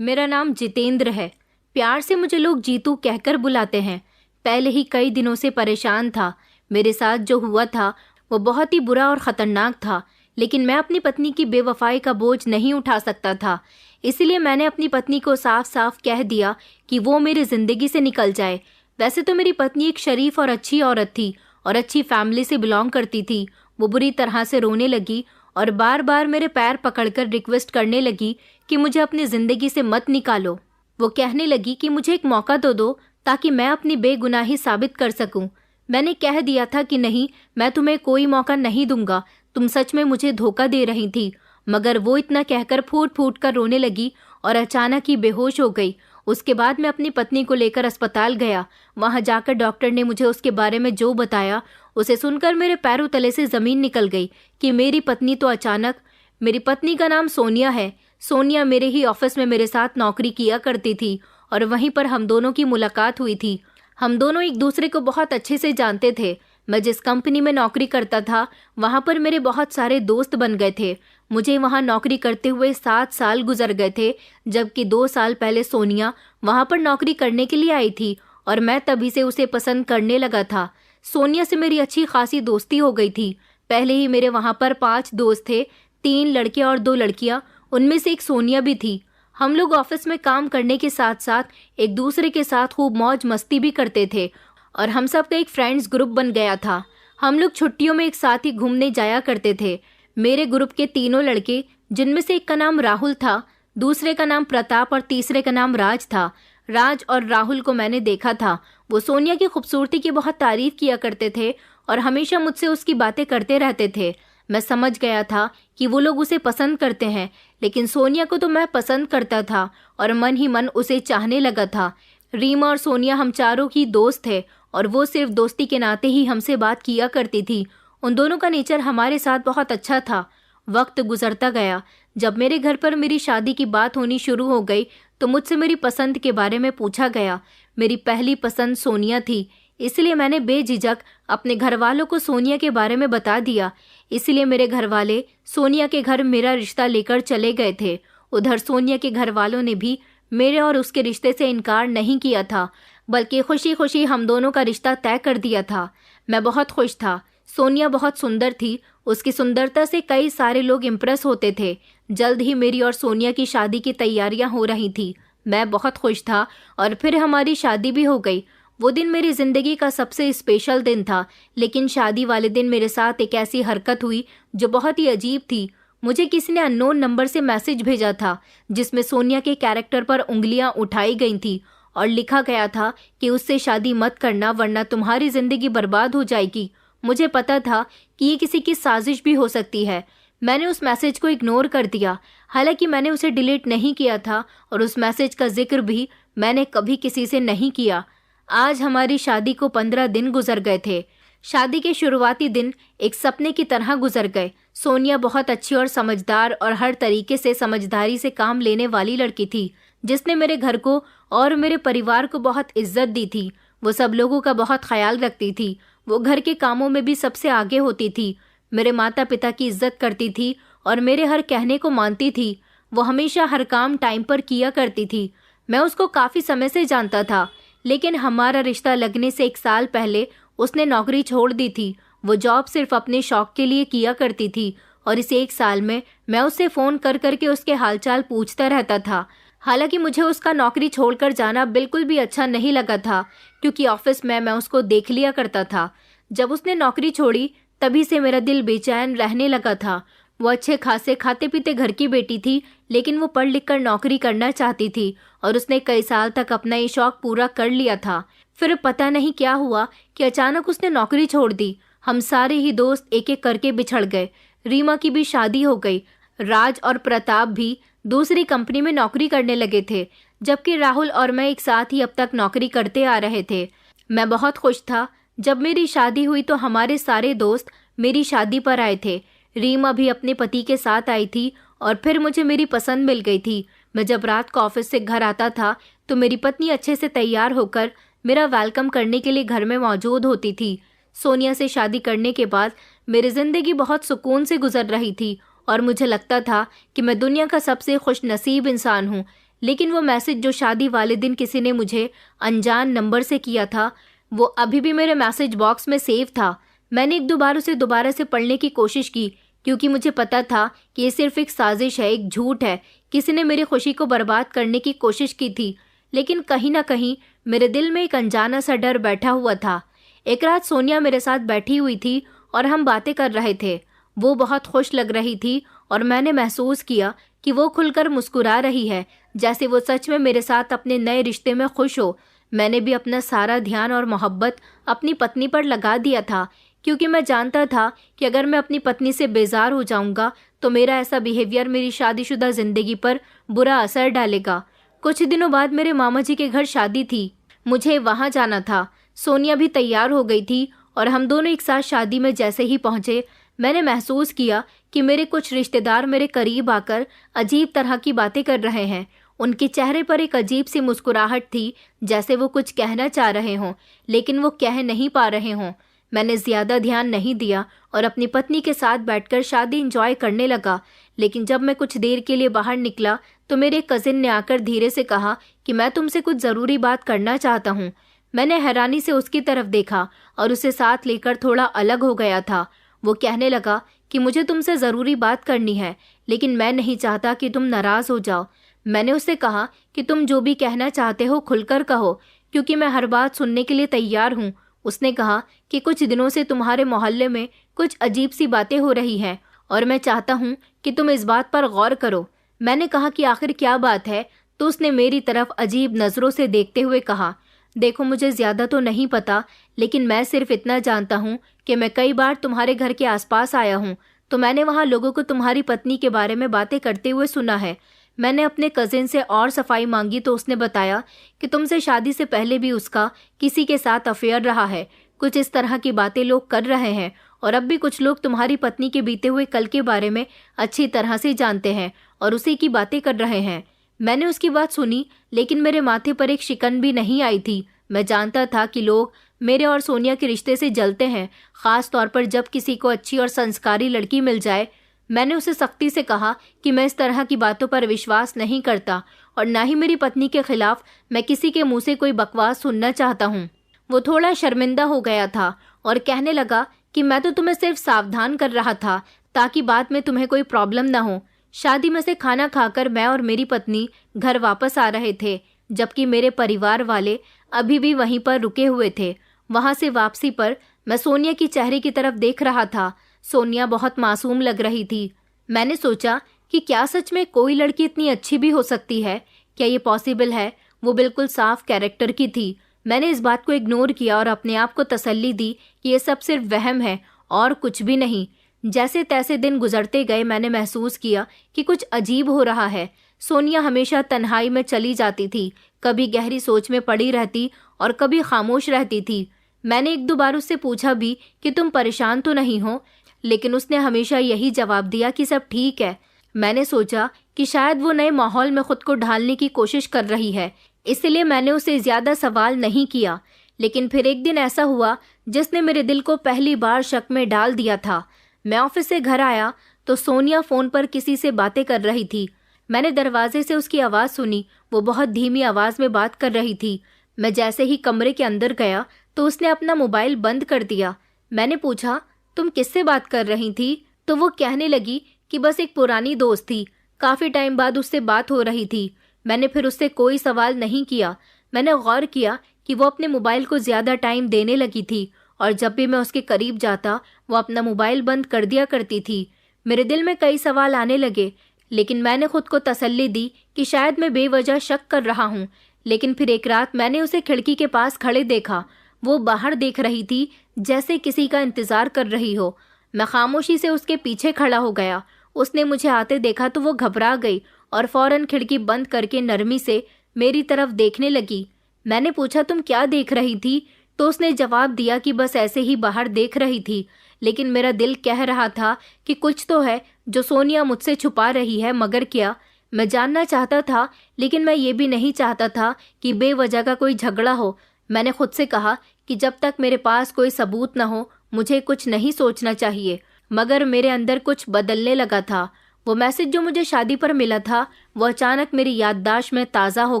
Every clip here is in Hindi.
मेरा नाम जितेंद्र है। प्यार से मुझे लोग जीतू कहकर बुलाते हैं। पहले ही कई दिनों से परेशान था। मेरे साथ जो हुआ था वो बहुत ही बुरा और ख़तरनाक था, लेकिन मैं अपनी पत्नी की बेवफाई का बोझ नहीं उठा सकता था। इसलिए मैंने अपनी पत्नी को साफ साफ कह दिया कि वो मेरी ज़िंदगी से निकल जाए। वैसे तो मेरी पत्नी एक शरीफ और अच्छी औरत थी और अच्छी फैमिली से बिलोंग करती थी। वो बुरी तरह से रोने लगी और बार बार मेरे पैर पकड़कर रिक्वेस्ट करने लगी कि मुझे अपनी ज़िंदगी से मत निकालो। वो कहने लगी कि मुझे एक मौका दो ताकि मैं अपनी बेगुनाही साबित कर सकूं। मैंने कह दिया था कि नहीं, मैं तुम्हें कोई मौका नहीं दूंगा, तुम सच में मुझे धोखा दे रही थी। मगर वो इतना कहकर फूट फूट कर रोने लगी और अचानक ही बेहोश हो गई। उसके बाद मैं अपनी पत्नी को लेकर अस्पताल गया। वहां जाकर डॉक्टर ने मुझे उसके बारे में जो बताया, उसे सुनकर मेरे पैरों तले से ज़मीन निकल गई कि मेरी पत्नी का नाम सोनिया है। सोनिया मेरे ही ऑफिस में मेरे साथ नौकरी किया करती थी और वहीं पर हम दोनों की मुलाकात हुई थी। हम दोनों एक दूसरे को बहुत अच्छे से जानते थे। मैं जिस कंपनी में नौकरी करता था वहां पर मेरे बहुत सारे दोस्त बन गए थे। मुझे वहां नौकरी करते हुए 7 साल गुजर गए थे, जबकि 2 साल पहले सोनिया वहां पर नौकरी करने के लिए आई थी और मैं तभी से उसे पसंद करने लगा था। सोनिया से मेरी अच्छी खासी दोस्ती हो गई थी। पहले ही मेरे वहां पर 5 दोस्त थे, 3 लड़के और 2 लड़कियां, उनमें से एक सोनिया भी थी। हम लोग ऑफिस में काम करने के साथ साथ एक दूसरे के साथ खूब मौज मस्ती भी करते थे और हम सब का एक फ्रेंड्स ग्रुप बन गया था। हम लोग छुट्टियों में एक साथ ही घूमने जाया करते थे। मेरे ग्रुप के तीनों लड़के, जिनमें से एक का नाम राहुल था, दूसरे का नाम प्रताप और तीसरे का नाम राज था। राज और राहुल को मैंने देखा था। वो सोनिया की खूबसूरती की बहुत तारीफ किया करते थे और हमेशा मुझसे उसकी बातें करते रहते थे। मैं समझ गया था कि वो लोग उसे पसंद करते हैं, लेकिन सोनिया को तो मैं पसंद करता था और मन ही मन उसे चाहने लगा था। रीमा और सोनिया हम चारों ही दोस्त थे और वो सिर्फ दोस्ती के नाते ही हमसे बात किया करती थी। उन दोनों का नेचर हमारे साथ बहुत अच्छा था। वक्त गुजरता गया। जब मेरे घर पर मेरी शादी की बात होनी शुरू हो गई तो मुझसे मेरी पसंद के बारे में पूछा गया। मेरी पहली पसंद सोनिया थी, इसलिए मैंने बेझिझक अपने घर वालों को सोनिया के बारे में बता दिया। इसलिए मेरे घर वाले सोनिया के घर मेरा रिश्ता लेकर चले गए थे। उधर सोनिया के घर वालों ने भी मेरे और उसके रिश्ते से इनकार नहीं किया था, बल्कि खुशी खुशी हम दोनों का रिश्ता तय कर दिया था। मैं बहुत खुश था। सोनिया बहुत सुंदर थी। उसकी सुंदरता से कई सारे लोग इम्प्रेस होते थे। जल्द ही मेरी और सोनिया की शादी की तैयारियां हो रही थी। मैं बहुत खुश था और फिर हमारी शादी भी हो गई। वो दिन मेरी जिंदगी का सबसे स्पेशल दिन था, लेकिन शादी वाले दिन मेरे साथ एक ऐसी हरकत हुई जो बहुत ही अजीब थी। मुझे किसी ने अननोन नंबर से मैसेज भेजा था जिसमें सोनिया के कैरेक्टर पर उंगलियां उठाई गई थी और लिखा गया था कि उससे शादी मत करना वरना तुम्हारी जिंदगी बर्बाद हो जाएगी। मुझे पता था कि ये किसी की साजिश भी हो सकती है। मैंने उस मैसेज को इग्नोर कर दिया। हालांकि मैंने उसे डिलीट नहीं किया था और उस मैसेज का जिक्र भी मैंने कभी किसी से नहीं किया। आज हमारी शादी को 15 दिन गुजर गए थे। शादी के शुरुआती दिन एक सपने की तरह गुजर गए। सोनिया बहुत अच्छी और समझदार और हर तरीके से समझदारी से काम लेने वाली लड़की थी, जिसने मेरे घर को और मेरे परिवार को बहुत इज्जत दी थी। वो सब लोगों का बहुत ख्याल रखती थी। वो घर के कामों में भी सबसे आगे होती थी। मेरे माता पिता की इज्जत करती थी और मेरे हर कहने को मानती थी। वो हमेशा हर काम टाइम पर किया करती थी। मैं उसको काफ़ी समय से जानता था, लेकिन हमारा रिश्ता लगने से 1 साल पहले उसने नौकरी छोड़ दी थी। वो जॉब सिर्फ अपने शौक के लिए किया करती थी और इस 1 साल में मैं उससे फ़ोन कर करके उसके हालचाल पूछता रहता था। हालांकि मुझे उसका नौकरी छोड़कर जाना बिल्कुल भी अच्छा नहीं लगा था, क्योंकि ऑफिस में मैं उसको देख लिया करता था। जब उसने नौकरी छोड़ी तभी से मेरा दिल बेचैन रहने लगा था। वो अच्छे खासे खाते पीते घर की बेटी थी, लेकिन वो पढ़ लिख कर नौकरी करना चाहती थी और उसने कई साल तक अपना ये शौक पूरा कर लिया था। फिर पता नहीं क्या हुआ कि अचानक उसने नौकरी छोड़ दी। हम सारे ही दोस्त एक एक करके बिछड़ गए। रीमा की भी शादी हो गई। राज और प्रताप भी दूसरी कंपनी में नौकरी करने लगे थे, जबकि राहुल और मैं एक साथ ही अब तक नौकरी करते आ रहे थे। मैं बहुत खुश था। जब मेरी शादी हुई तो हमारे सारे दोस्त मेरी शादी पर आए थे। रीमा भी अपने पति के साथ आई थी और फिर मुझे मेरी पसंद मिल गई थी। मैं जब रात को ऑफिस से घर आता था तो मेरी पत्नी अच्छे से तैयार होकर मेरा वेलकम करने के लिए घर में मौजूद होती थी। सोनिया से शादी करने के बाद मेरी जिंदगी बहुत सुकून से गुजर रही थी और मुझे लगता था कि मैं दुनिया का सबसे खुशनसीब इंसान हूँ। लेकिन वो मैसेज जो शादी वाले दिन किसी ने मुझे अनजान नंबर से किया था, वो अभी भी मेरे मैसेज बॉक्स में सेव था। मैंने एक दो बार उसे दोबारा से पढ़ने की कोशिश की, क्योंकि मुझे पता था कि ये सिर्फ एक साजिश है, एक झूठ है। किसी ने मेरी खुशी को बर्बाद करने की कोशिश की थी, लेकिन कहीं ना कहीं मेरे दिल में एक अनजाना सा डर बैठा हुआ था। एक रात सोनिया मेरे साथ बैठी हुई थी और हम बातें कर रहे थे। वो बहुत खुश लग रही थी और मैंने महसूस किया कि वो खुलकर मुस्कुरा रही है, जैसे वो सच में मेरे साथ अपने नए रिश्ते में खुश हो। मैंने भी अपना सारा ध्यान और मोहब्बत अपनी पत्नी पर लगा दिया था, क्योंकि मैं जानता था कि अगर मैं अपनी पत्नी से बेजार हो जाऊंगा तो मेरा ऐसा बिहेवियर मेरी शादीशुदा जिंदगी पर बुरा असर डालेगा। कुछ दिनों बाद मेरे मामा जी के घर शादी थी। मुझे वहां जाना था। सोनिया भी तैयार हो गई थी और हम दोनों एक साथ शादी में जैसे ही पहुंचे, मैंने महसूस किया कि मेरे कुछ रिश्तेदार मेरे करीब आकर अजीब तरह की बातें कर रहे हैं। उनके चेहरे पर एक अजीब सी मुस्कुराहट थी, जैसे वो कुछ कहना चाह रहे हों, लेकिन वो कह नहीं पा रहे हों। मैंने ज्यादा ध्यान नहीं दिया और अपनी पत्नी के साथ बैठकर शादी एंजॉय करने लगा। लेकिन जब मैं कुछ देर के लिए बाहर निकला तो मेरे कजिन ने आकर धीरे से कहा कि मैं तुमसे कुछ जरूरी बात करना चाहता हूँ। मैंने हैरानी से उसकी तरफ देखा और उसे साथ लेकर थोड़ा अलग हो गया था। वो कहने लगा कि मुझे तुमसे जरूरी बात करनी है, लेकिन मैं नहीं चाहता कि तुम नाराज हो जाओ। मैंने उससे कहा कि तुम जो भी कहना चाहते हो खुलकर कहो, क्योंकि मैं हर बात सुनने के लिए तैयार हूँ। उसने कहा कि कुछ दिनों से तुम्हारे मोहल्ले में कुछ अजीब सी बातें हो रही हैं और मैं चाहता हूँ कि तुम इस बात पर गौर करो। मैंने कहा कि आखिर क्या बात है, तो उसने मेरी तरफ अजीब नजरों से देखते हुए कहा, देखो मुझे ज्यादा तो नहीं पता, लेकिन मैं सिर्फ इतना जानता हूँ कि मैं कई बार तुम्हारे घर के आसपास आया हूँ, तो मैंने वहाँ लोगों को तुम्हारी पत्नी के बारे में बातें करते हुए सुना है। मैंने अपने कजिन से और सफाई मांगी तो उसने बताया कि तुमसे शादी से पहले भी उसका किसी के साथ अफेयर रहा है। कुछ इस तरह की बातें लोग कर रहे हैं और अब भी कुछ लोग तुम्हारी पत्नी के बीते हुए कल के बारे में अच्छी तरह से जानते हैं और उसी की बातें कर रहे हैं। मैंने उसकी बात सुनी, लेकिन मेरे माथे पर एक शिकन भी नहीं आई थी। मैं जानता था कि लोग मेरे और सोनिया के रिश्ते से जलते हैं, खास तौर पर जब किसी को अच्छी और संस्कारी लड़की मिल जाए। मैंने उसे सख्ती से कहा कि मैं इस तरह की बातों पर विश्वास नहीं करता और ना ही मेरी पत्नी के खिलाफ मैं किसी के मुंह से कोई बकवास सुनना चाहता हूँ। वो थोड़ा शर्मिंदा हो गया था और कहने लगा कि मैं तो तुम्हें सिर्फ सावधान कर रहा था ताकि बाद में तुम्हें कोई प्रॉब्लम ना हो। शादी में से खाना खाकर मैं और मेरी पत्नी घर वापस आ रहे थे, जबकि मेरे परिवार वाले अभी भी वहीं पर रुके हुए थे। वहां से वापसी पर मैं सोनिया की चेहरे की तरफ देख रहा था। सोनिया बहुत मासूम लग रही थी। मैंने सोचा कि क्या सच में कोई लड़की इतनी अच्छी भी हो सकती है? क्या ये पॉसिबल है? वो बिल्कुल साफ कैरेक्टर की थी। मैंने इस बात को इग्नोर किया और अपने आप को तसल्ली दी कि ये सब सिर्फ वहम है और कुछ भी नहीं। जैसे तैसे दिन गुजरते गए, मैंने महसूस किया कि कुछ अजीब हो रहा है। सोनिया हमेशा तन्हाई में चली जाती थी, कभी गहरी सोच में पड़ी रहती और कभी खामोश रहती थी। मैंने एक दो बार उससे पूछा भी कि तुम परेशान तो नहीं हो, लेकिन उसने हमेशा यही जवाब दिया कि सब ठीक है। मैंने सोचा कि शायद वो नए माहौल में खुद को ढालने की कोशिश कर रही है, इसलिए मैंने उसे ज्यादा सवाल नहीं किया। लेकिन फिर एक दिन ऐसा हुआ जिसने मेरे दिल को पहली बार शक में डाल दिया था। मैं ऑफिस से घर आया तो सोनिया फोन पर किसी से बातें कर रही थी। मैंने दरवाजे से उसकी आवाज सुनी। वो बहुत धीमी आवाज में बात कर रही थी। मैं जैसे ही कमरे के अंदर गया तो उसने अपना मोबाइल बंद कर दिया। मैंने पूछा, तुम किससे बात कर रही थी? तो वो कहने लगी कि बस एक पुरानी दोस्त थी, काफी टाइम बाद उससे बात हो रही थी। मैंने फिर उससे कोई सवाल नहीं किया। मैंने गौर किया कि वो अपने मोबाइल को ज्यादा टाइम देने लगी थी और जब भी मैं उसके करीब जाता वो अपना मोबाइल बंद कर दिया करती थी। मेरे दिल में कई सवाल आने लगे, लेकिन मैंने खुद को तसल्ली दी कि शायद मैं बेवजह शक कर रहा हूँ। लेकिन फिर एक रात मैंने उसे खिड़की के पास खड़े देखा। वो बाहर देख रही थी, जैसे किसी का इंतजार कर रही हो। मैं खामोशी से उसके पीछे खड़ा हो गया। उसने मुझे आते देखा तो वो घबरा गई और फौरन खिड़की बंद करके नरमी से मेरी तरफ देखने लगी। मैंने पूछा, तुम क्या देख रही थी? तो उसने जवाब दिया कि बस ऐसे ही बाहर देख रही थी। लेकिन मेरा दिल कह रहा था कि कुछ तो है जो सोनिया मुझसे छुपा रही है, मगर क्या? मैं जानना चाहता था, लेकिन मैं ये भी नहीं चाहता था कि बेवजह का कोई झगड़ा हो। मैंने खुद से कहा कि जब तक मेरे पास कोई सबूत न हो मुझे कुछ नहीं सोचना चाहिए, मगर मेरे अंदर कुछ बदलने लगा था। वो मैसेज जो मुझे शादी पर मिला था वो अचानक मेरी याददाश्त में ताज़ा हो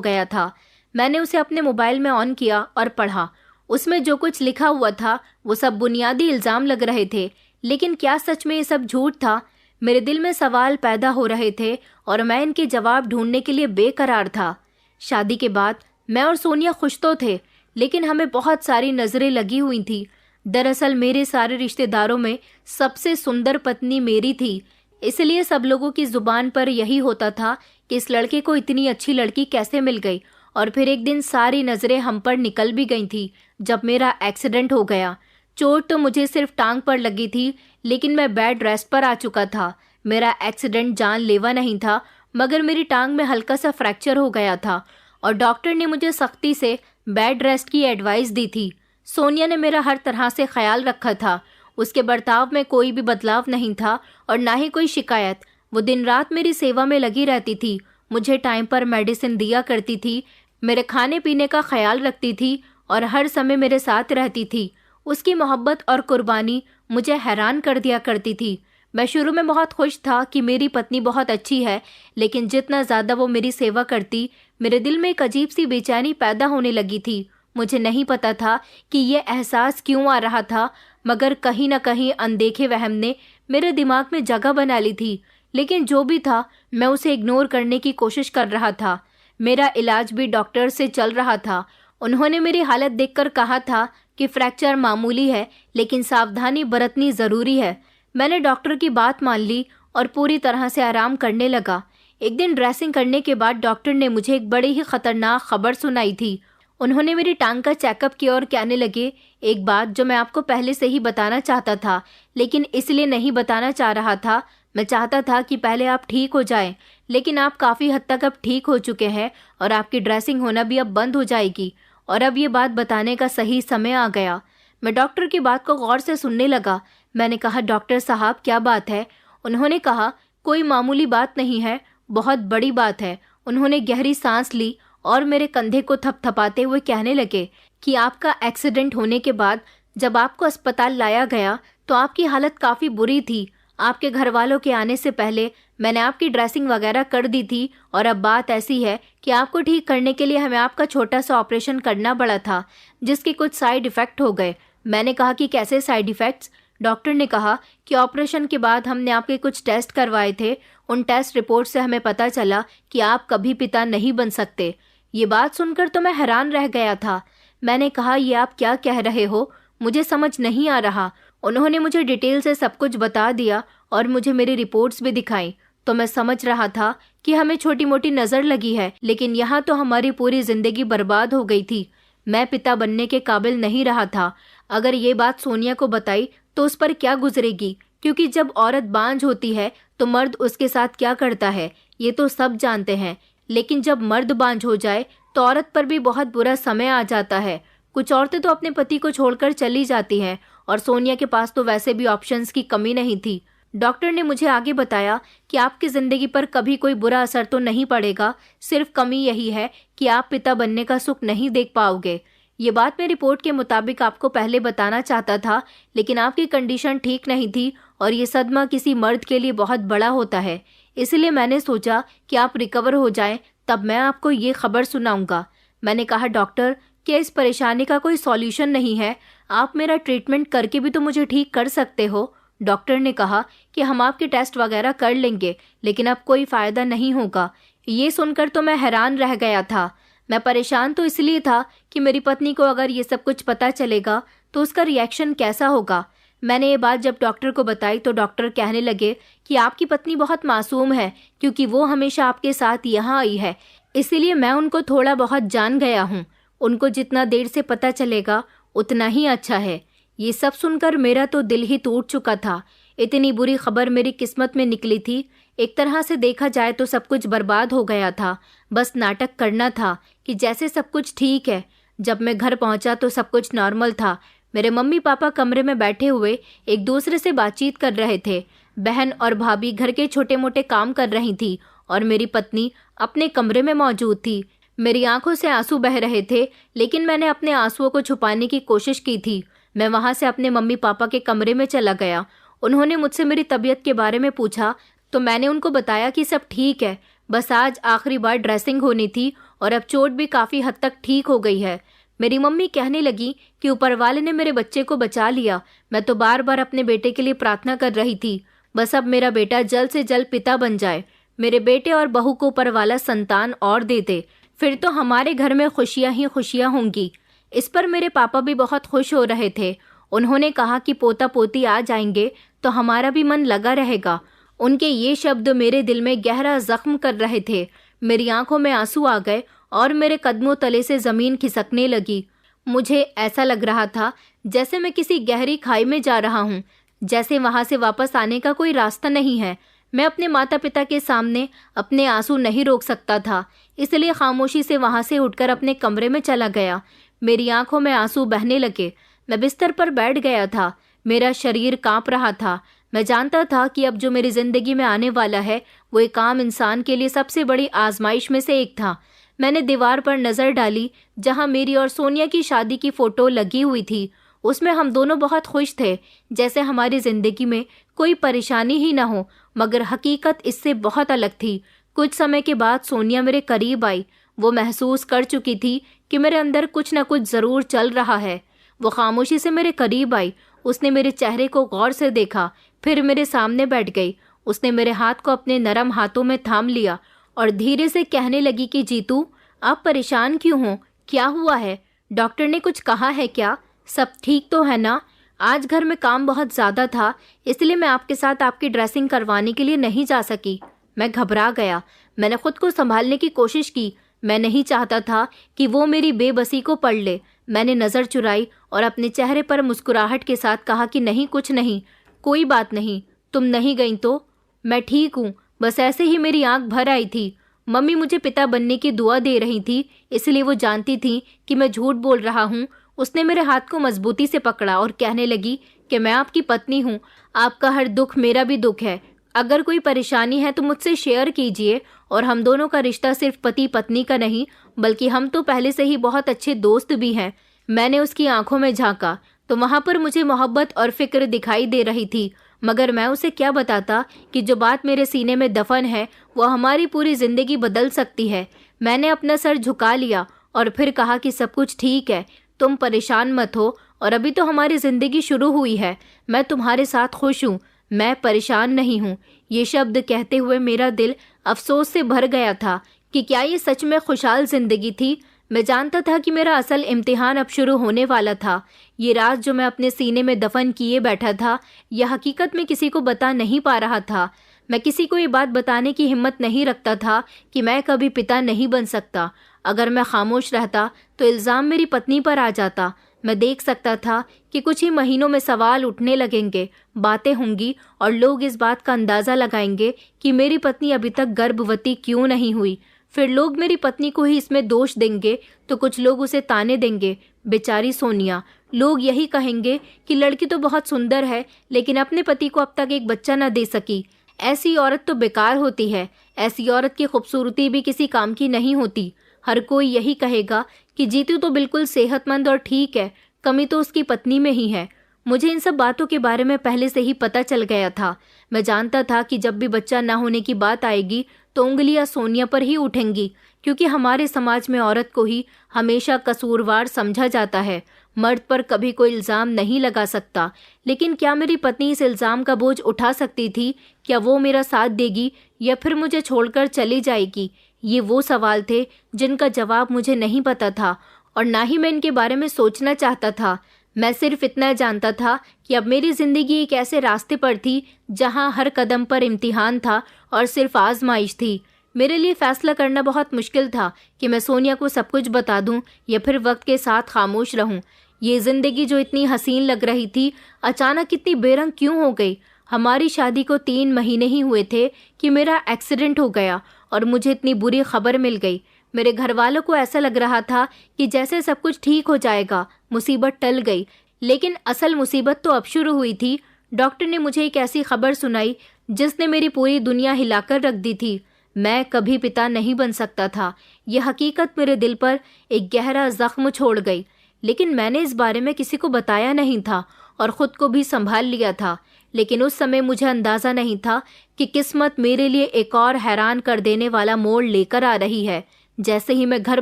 गया था। मैंने उसे अपने मोबाइल में ऑन किया और पढ़ा। उसमें जो कुछ लिखा हुआ था वो सब बुनियादी इल्ज़ाम लग रहे थे, लेकिन क्या सच में ये सब झूठ था? मेरे दिल में सवाल पैदा हो रहे थे और मैं इनके जवाब ढूंढने के लिए बेकरार था। शादी के बाद मैं और सोनिया खुश तो थे, लेकिन हमें बहुत सारी नज़रें लगी हुई थी। दरअसल मेरे सारे रिश्तेदारों में सबसे सुंदर पत्नी मेरी थी, इसलिए सब लोगों की जुबान पर यही होता था कि इस लड़के को इतनी अच्छी लड़की कैसे मिल गई। और फिर एक दिन सारी नज़रें हम पर निकल भी गई थी जब मेरा एक्सीडेंट हो गया। चोट तो मुझे सिर्फ टांग पर लगी थी, लेकिन मैं बेड रेस्ट पर आ चुका था। मेरा एक्सीडेंट जानलेवा नहीं था, मगर मेरी टांग में हल्का सा फ्रैक्चर हो गया था और डॉक्टर ने मुझे सख्ती से बेड रेस्ट की एडवाइस दी थी। सोनिया ने मेरा हर तरह से ख्याल रखा था। उसके बर्ताव में कोई भी बदलाव नहीं था और ना ही कोई शिकायत। वो दिन रात मेरी सेवा में लगी रहती थी, मुझे टाइम पर मेडिसिन दिया करती थी, मेरे खाने पीने का ख्याल रखती थी और हर समय मेरे साथ रहती थी। उसकी मोहब्बत और कुर्बानी मुझे हैरान कर दिया करती थी। मैं शुरू में बहुत खुश था कि मेरी पत्नी बहुत अच्छी है, लेकिन जितना ज़्यादा वो मेरी सेवा करती, मेरे दिल में एक अजीब सी बेचैनी पैदा होने लगी थी। मुझे नहीं पता था कि ये एहसास क्यों आ रहा था, मगर कहीं ना कहीं अनदेखे वहम ने मेरे दिमाग में जगह बना ली थी। लेकिन जो भी था, मैं उसे इग्नोर करने की कोशिश कर रहा था। मेरा इलाज भी डॉक्टर से चल रहा था। उन्होंने मेरी हालत देखकर कहा था कि फ्रैक्चर मामूली है, लेकिन सावधानी बरतनी ज़रूरी है। मैंने डॉक्टर की बात मान ली और पूरी तरह से आराम करने लगा। एक दिन ड्रेसिंग करने के बाद डॉक्टर ने मुझे एक बड़ी ही खतरनाक खबर सुनाई थी। उन्होंने मेरी टांग का चेकअप किया और कहने लगे, एक बात जो मैं आपको पहले से ही बताना चाहता था, लेकिन इसलिए नहीं बताना चाह रहा था। मैं चाहता था कि पहले आप ठीक हो जाएं, लेकिन आप काफ़ी हद तक अब ठीक हो चुके हैं और आपकी ड्रेसिंग होना भी अब बंद हो जाएगी और अब ये बात बताने का सही समय आ गया। मैं डॉक्टर की बात को गौर से सुनने लगा। मैंने कहा, डॉक्टर साहब क्या बात है? उन्होंने कहा, कोई मामूली बात नहीं है, बहुत बड़ी बात है। उन्होंने गहरी सांस ली और मेरे कंधे को थपथपाते हुए कहने लगे कि आपका एक्सीडेंट होने के बाद जब आपको अस्पताल लाया गया तो आपकी हालत काफ़ी बुरी थी। आपके घर वालों के आने से पहले मैंने आपकी ड्रेसिंग वगैरह कर दी थी और अब बात ऐसी है कि आपको ठीक करने के लिए हमें आपका छोटा सा ऑपरेशन करना पड़ा था, जिसके कुछ साइड इफ़ेक्ट हो गए। मैंने कहा कि कैसे साइड इफ़ेक्ट्स? डॉक्टर ने कहा कि ऑपरेशन के बाद हमने आपके कुछ टेस्ट करवाए थे। उन टेस्ट रिपोर्ट से हमें पता चला कि आप कभी पिता नहीं बन सकते। ये बात सुनकर तो मैं हैरान रह गया था। मैंने कहा, ये आप क्या कह रहे हो? मुझे समझ नहीं आ रहा। उन्होंने मुझे डिटेल से सब कुछ बता दिया और मुझे मेरी रिपोर्ट्स भी दिखाई। तो मैं समझ रहा था कि हमें छोटी मोटी नज़र लगी है, लेकिन यहाँ तो हमारी पूरी जिंदगी बर्बाद हो गई थी। मैं पिता बनने के काबिल नहीं रहा था। अगर ये बात सोनिया को बताई तो उस पर क्या गुजरेगी, क्योंकि जब औरत बांझ होती है तो मर्द उसके साथ क्या करता है ये तो सब जानते हैं। लेकिन जब मर्द बांझ हो जाए तो औरत पर भी बहुत बुरा समय आ जाता है। कुछ औरतें तो अपने पति को छोड़कर चली जाती हैं और सोनिया के पास तो वैसे भी ऑप्शंस की कमी नहीं थी। डॉक्टर ने मुझे आगे बताया कि आपकी ज़िंदगी पर कभी कोई बुरा असर तो नहीं पड़ेगा, सिर्फ कमी यही है कि आप पिता बनने का सुख नहीं देख पाओगे। ये बात मैं रिपोर्ट के मुताबिक आपको पहले बताना चाहता था, लेकिन आपकी कंडीशन ठीक नहीं थी और ये सदमा किसी मर्द के लिए बहुत बड़ा होता है। इसलिए मैंने सोचा कि आप रिकवर हो जाएं, तब मैं आपको ये खबर सुनाऊंगा। मैंने कहा, डॉक्टर क्या इस परेशानी का कोई सॉल्यूशन नहीं है? आप मेरा ट्रीटमेंट करके भी तो मुझे ठीक कर सकते हो। डॉक्टर ने कहा कि हम आपके टेस्ट वगैरह कर लेंगे, लेकिन अब कोई फ़ायदा नहीं होगा। ये सुनकर तो मैं हैरान रह गया था। मैं परेशान तो इसलिए था कि मेरी पत्नी को अगर ये सब कुछ पता चलेगा तो उसका रिएक्शन कैसा होगा। मैंने ये बात जब डॉक्टर को बताई तो डॉक्टर कहने लगे कि आपकी पत्नी बहुत मासूम है, क्योंकि वो हमेशा आपके साथ यहाँ आई है, इसीलिए मैं उनको थोड़ा बहुत जान गया हूँ। उनको जितना देर से पता चलेगा उतना ही अच्छा है। ये सब सुनकर मेरा तो दिल ही टूट चुका था। इतनी बुरी खबर मेरी किस्मत में निकली थी। एक तरह से देखा जाए तो सब कुछ बर्बाद हो गया था। बस नाटक करना था कि जैसे सब कुछ ठीक है। जब मैं घर पहुंचा तो सब कुछ नॉर्मल था। मेरे मम्मी पापा कमरे में बैठे हुए एक दूसरे से बातचीत कर रहे थे। बहन और भाभी घर के छोटे मोटे काम कर रही थी और मेरी पत्नी अपने कमरे में मौजूद थी। मेरी आंखों से आंसू बह रहे थे, लेकिन मैंने अपने आंसुओं को छुपाने की कोशिश की थी। मैं वहां से अपने मम्मी पापा के कमरे में चला गया। उन्होंने मुझसे मेरी तबीयत के बारे में पूछा, तो मैंने उनको बताया कि सब ठीक है, बस आज आखिरी बार ड्रेसिंग होनी थी और अब चोट भी काफ़ी हद तक ठीक हो गई है। मेरी मम्मी कहने लगी कि ऊपर वाले ने मेरे बच्चे को बचा लिया। मैं तो बार बार अपने बेटे के लिए प्रार्थना कर रही थी, बस अब मेरा बेटा जल्द से जल्द पिता बन जाए, मेरे बेटे और बहू को ऊपर वाला संतान और दे दे, फिर तो हमारे घर में खुशियां ही खुशियां होंगी। इस पर मेरे पापा भी बहुत खुश हो रहे थे। उन्होंने कहा कि पोता पोती आ जाएंगे तो हमारा भी मन लगा रहेगा। उनके ये शब्द मेरे दिल में गहरा जख्म कर रहे थे। मेरी आंखों में आंसू आ गए और मेरे कदमों तले से जमीन खिसकने लगी। मुझे ऐसा लग रहा था जैसे मैं किसी गहरी खाई में जा रहा हूँ, जैसे वहां से वापस आने का कोई रास्ता नहीं है। मैं अपने माता पिता के सामने अपने आंसू नहीं रोक सकता था, इसलिए खामोशी से वहां से उठकर अपने कमरे में चला गया। मेरी आंखों में आंसू बहने लगे। मैं बिस्तर पर बैठ गया था। मेरा शरीर कांप रहा था। मैं जानता था कि अब जो मेरी जिंदगी में आने वाला है वो एक आम इंसान के लिए सबसे बड़ी आजमाइश में से एक था। मैंने दीवार पर नजर डाली जहां मेरी और सोनिया की शादी की फोटो लगी हुई थी। उसमें हम दोनों बहुत खुश थे, जैसे हमारी जिंदगी में कोई परेशानी ही ना हो, मगर हकीकत इससे बहुत अलग थी। कुछ समय के बाद सोनिया मेरे करीब आई। वो महसूस कर चुकी थी कि मेरे अंदर कुछ न कुछ जरूर चल रहा है। वो खामोशी से मेरे करीब आई। उसने मेरे चेहरे को गौर से देखा, फिर मेरे सामने बैठ गई। उसने मेरे हाथ को अपने नरम हाथों में थाम लिया और धीरे से कहने लगी कि जीतू, आप परेशान क्यों हो? क्या हुआ है? डॉक्टर ने कुछ कहा है क्या? सब ठीक तो है ना? आज घर में काम बहुत ज़्यादा था, इसलिए मैं आपके साथ आपकी ड्रेसिंग करवाने के लिए नहीं जा सकी। मैं घबरा गया। मैंने खुद को संभालने की कोशिश की। मैं नहीं चाहता था कि वो मेरी बेबसी को पढ़ ले। मैंने नज़र चुराई और अपने चेहरे पर मुस्कुराहट के साथ कहा कि नहीं, कुछ नहीं, कोई बात नहीं, तुम नहीं गई तो? मैं ठीक हूँ, बस ऐसे ही मेरी आंख भर आई थी। मम्मी मुझे पिता बनने की दुआ दे रही थी, इसलिए वो जानती थी कि मैं झूठ बोल रहा हूँ। उसने मेरे हाथ को मजबूती से पकड़ा और कहने लगी कि मैं आपकी पत्नी हूँ, आपका हर दुख मेरा भी दुख है। अगर कोई परेशानी है तो मुझसे शेयर कीजिए, और हम दोनों का रिश्ता सिर्फ पति पत्नी का नहीं, बल्कि हम तो पहले से ही बहुत अच्छे दोस्त भी हैं। मैंने उसकी आंखों में झांका तो वहां पर मुझे मोहब्बत और फिक्र दिखाई दे रही थी, मगर मैं उसे क्या बताता कि जो बात मेरे सीने में दफन है वो हमारी पूरी जिंदगी बदल सकती है। मैंने अपना सर झुका लिया और फिर कहा कि सब कुछ ठीक है, तुम परेशान मत हो, और अभी तो हमारी जिंदगी शुरू हुई है। मैं तुम्हारे साथ खुश हूँ, मैं परेशान नहीं हूँ। ये शब्द कहते हुए मेरा दिल अफसोस से भर गया था कि क्या ये सच में खुशहाल जिंदगी थी। मैं जानता था कि मेरा असल इम्तिहान अब शुरू होने वाला था। ये राज जो मैं अपने सीने में दफन किए बैठा था, यह हकीकत में किसी को बता नहीं पा रहा था। मैं किसी को ये बात बताने की हिम्मत नहीं रखता था कि मैं कभी पिता नहीं बन सकता। अगर मैं खामोश रहता तो इल्ज़ाम मेरी पत्नी पर आ जाता। मैं देख सकता था कि कुछ ही महीनों में सवाल उठने लगेंगे, बातें होंगी और लोग इस बात का अंदाज़ा लगाएंगे कि मेरी पत्नी अभी तक गर्भवती क्यों नहीं हुई। फिर लोग मेरी पत्नी को ही इसमें दोष देंगे, तो कुछ लोग उसे ताने देंगे, बेचारी सोनिया। लोग यही कहेंगे कि लड़की तो बहुत सुंदर है, लेकिन अपने पति को अब तक एक बच्चा न दे सकी। ऐसी औरत तो बेकार होती है, ऐसी औरत की खूबसूरती भी किसी काम की नहीं होती। हर कोई यही कहेगा कि जीतू तो बिल्कुल सेहतमंद और ठीक है, कमी तो उसकी पत्नी में ही है। मुझे इन सब बातों के बारे में पहले से ही पता चल गया था। मैं जानता था कि जब भी बच्चा ना होने की बात आएगी तो उंगलियां सोनिया पर ही उठेंगी, क्योंकि हमारे समाज में औरत को ही हमेशा कसूरवार समझा जाता है। मर्द पर कभी कोई इल्ज़ाम नहीं लगा सकता। लेकिन क्या मेरी पत्नी इस इल्ज़ाम का बोझ उठा सकती थी? क्या वो मेरा साथ देगी या फिर मुझे छोड़कर चली जाएगी? ये वो सवाल थे जिनका जवाब मुझे नहीं पता था, और ना ही मैं इनके बारे में सोचना चाहता था। मैं सिर्फ इतना जानता था कि अब मेरी जिंदगी एक ऐसे रास्ते पर थी जहां हर कदम पर इम्तिहान था और सिर्फ आजमाइश थी। मेरे लिए फैसला करना बहुत मुश्किल था कि मैं सोनिया को सब कुछ बता दूं या फिर वक्त के साथ खामोश रहूं। ये जिंदगी जो इतनी हसीन लग रही थी, अचानक इतनी बेरंग क्यों हो गई? हमारी शादी को 3 महीने ही हुए थे कि मेरा एक्सीडेंट हो गया और मुझे इतनी बुरी खबर मिल गई। मेरे घर वालों को ऐसा लग रहा था कि जैसे सब कुछ ठीक हो जाएगा, मुसीबत टल गई। लेकिन असल मुसीबत तो अब शुरू हुई थी। डॉक्टर ने मुझे एक ऐसी खबर सुनाई जिसने मेरी पूरी दुनिया हिलाकर रख दी थी। मैं कभी पिता नहीं बन सकता था। यह हकीकत मेरे दिल पर एक गहरा जख्म छोड़ गई, लेकिन मैंने इस बारे में किसी को बताया नहीं था और खुद को भी संभाल लिया था। लेकिन उस समय मुझे अंदाज़ा नहीं था कि किस्मत मेरे लिए एक और हैरान कर देने वाला मोड़ लेकर आ रही है। जैसे ही मैं घर